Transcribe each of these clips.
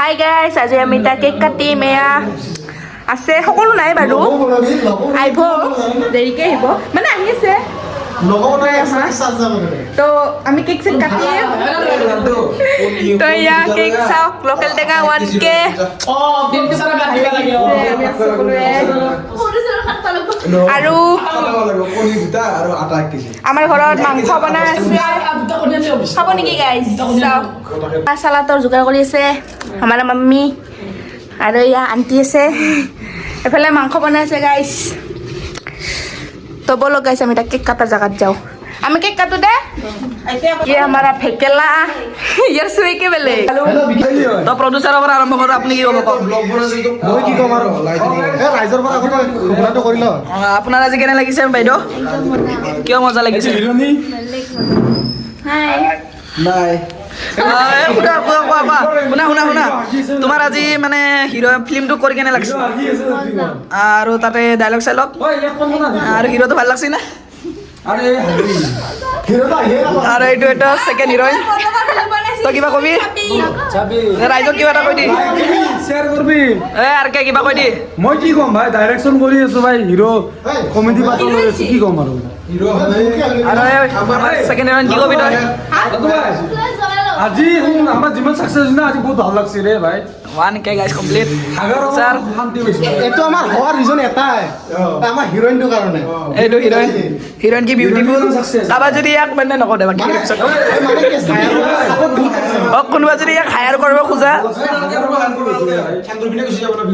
Hi guys, আজি আমি এটা কেক কাটিম। এয়া আছে, সকলো নাই বাৰু, আহিব দেৰিকে আহিব, মানে আহি আছে। তো আমি কেক চেক কাটিম। তো এয়া কেক চাওক, লোকেল টেঙা 1K। আৰু আমাৰ ঘৰত মাংস বনাই আছে, খাব নেকি গাইজ? চাওক, চালাডৰ যোগাৰ কৰি আছে আমাৰ মাম্মী, আৰু এয়া আণ্টি আছে, এফালে মাংস বনাই আছে গাইজ। তো বলক গাইজ, আমি এটা কেক কাটাৰ জাগাত যাওঁ। আমি কেক কাটো দে। ये हमारा फेकेला यार सुई के बेले तो प्रोड्यूसर পৰা আৰম্ভ কৰা। আপুনি কি ক'ব? মই কি ক'ম আৰু এ ৰাইজৰ পৰা আগতে ঘোষণাটো কৰি ল। আপোনাৰ আজি কেনে লাগিছে বাইদেউ? কিয় মজা লাগিছে? হাই নাই শুনা তোমাৰ আজি মানে হিৰো ফিল্মটো কৰি কেনে লাগিছে? আৰু তাতে ডাইলগ চাইলগ আৰু হিৰোটো ভাল লাগছে না? আৰু এইটো এটা ছেকেণ্ড হিৰোইন। তই কিবা কবি? ৰাইজক কিবা এটা কৈ দি, শ্বেয়াৰ কৰবি। এ আৰু কিবা কৈ দি। মই কি ক'ম ভাই, ডাইৰেকশ্যন কৰি আছো ভাই, হিৰো কমেডি পাৰ্টত লৈ আছো, কি ক'ম আৰু ছেকেণ্ড হিৰোইন কি কবি তই? আজি আমাৰ যিমান চাকচেছ না, আজি বহুত ভাল লাগছে ৰে ভাই। 1K guys complete. স্যাৰ শান্তি পাইছো। এইটো আমাৰ হোৱাৰ ৰিজন এটাই, আমাৰ হিৰোইনটোৰ কাৰণে। এইটো হিৰোইন, হিৰোইন কি বিউটিফুল। কাৰোবাৰ যদি ইয়াক মানে নকৰে বাকী কোনোবা যদি ইয়াক হায়াৰ কৰিব খোজা,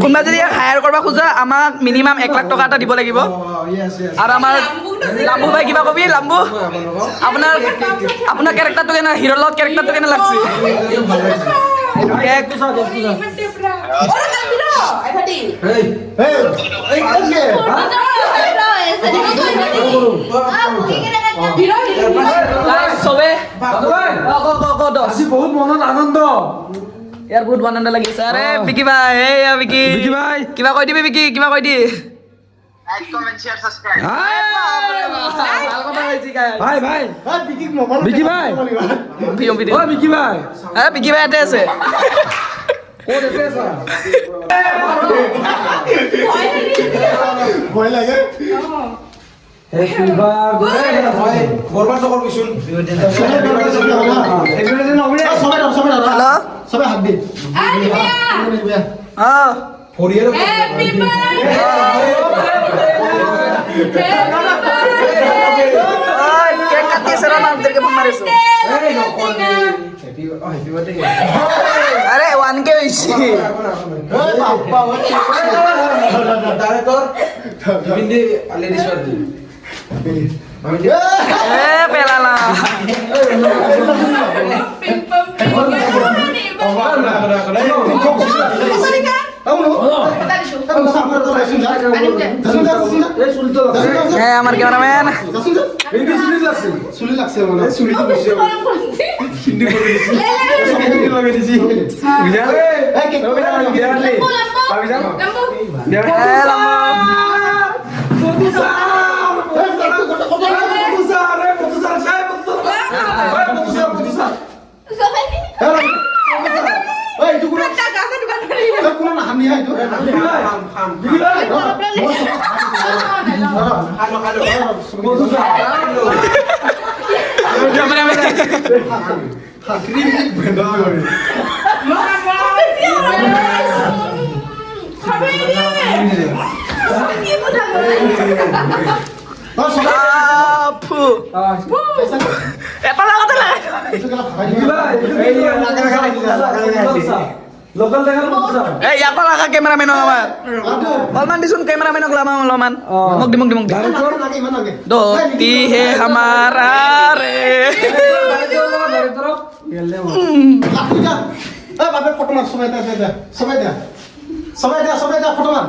কোনোবা যদি ইয়াক হায়াৰ কৰিব খোজা, আমাক মিনিমাম 1 লাখ টকা এটা দিব লাগিব। আৰু আমাৰ লাম্বু ভাই কিবা কবি? লাম্বু, আপোনাৰ আপোনাৰ কেৰেক্টাৰটো কেনে, হিৰোৰ লগত কেৰেক্টাৰটো কেনে লাগছে? বহুত মনত আনন্দ, ইয়াৰ বহুত আনন্দ লাগিছে। আৰে বিকি ভাই, এয়া বিকি ভাই কিবা কৈ দিবি, বিকি কিবা কৈ দি। ভাই ভাই বিকি ভাই, বিকি ভাই, বিকি ভাই ইয়াতে আছে। ভয় লাগে। সবাই হাত দিন। কেক কাটিছে ৰ, মানুহদেৰকে ফোন মাৰিছো। আরে 1K হইছে। পেলালা আমার ক্যামেরাম্যান ক্যামেরাম্যান আমার অলমান দিছোন, ক্যামেরাম্যানক লামাম অলমান মোক দিমক দিমক দোস্তি হে হামারা রে। ফটো মার, সবাই দে, সবাই দে, সবাই দে, সবাই দে, ফটো মার।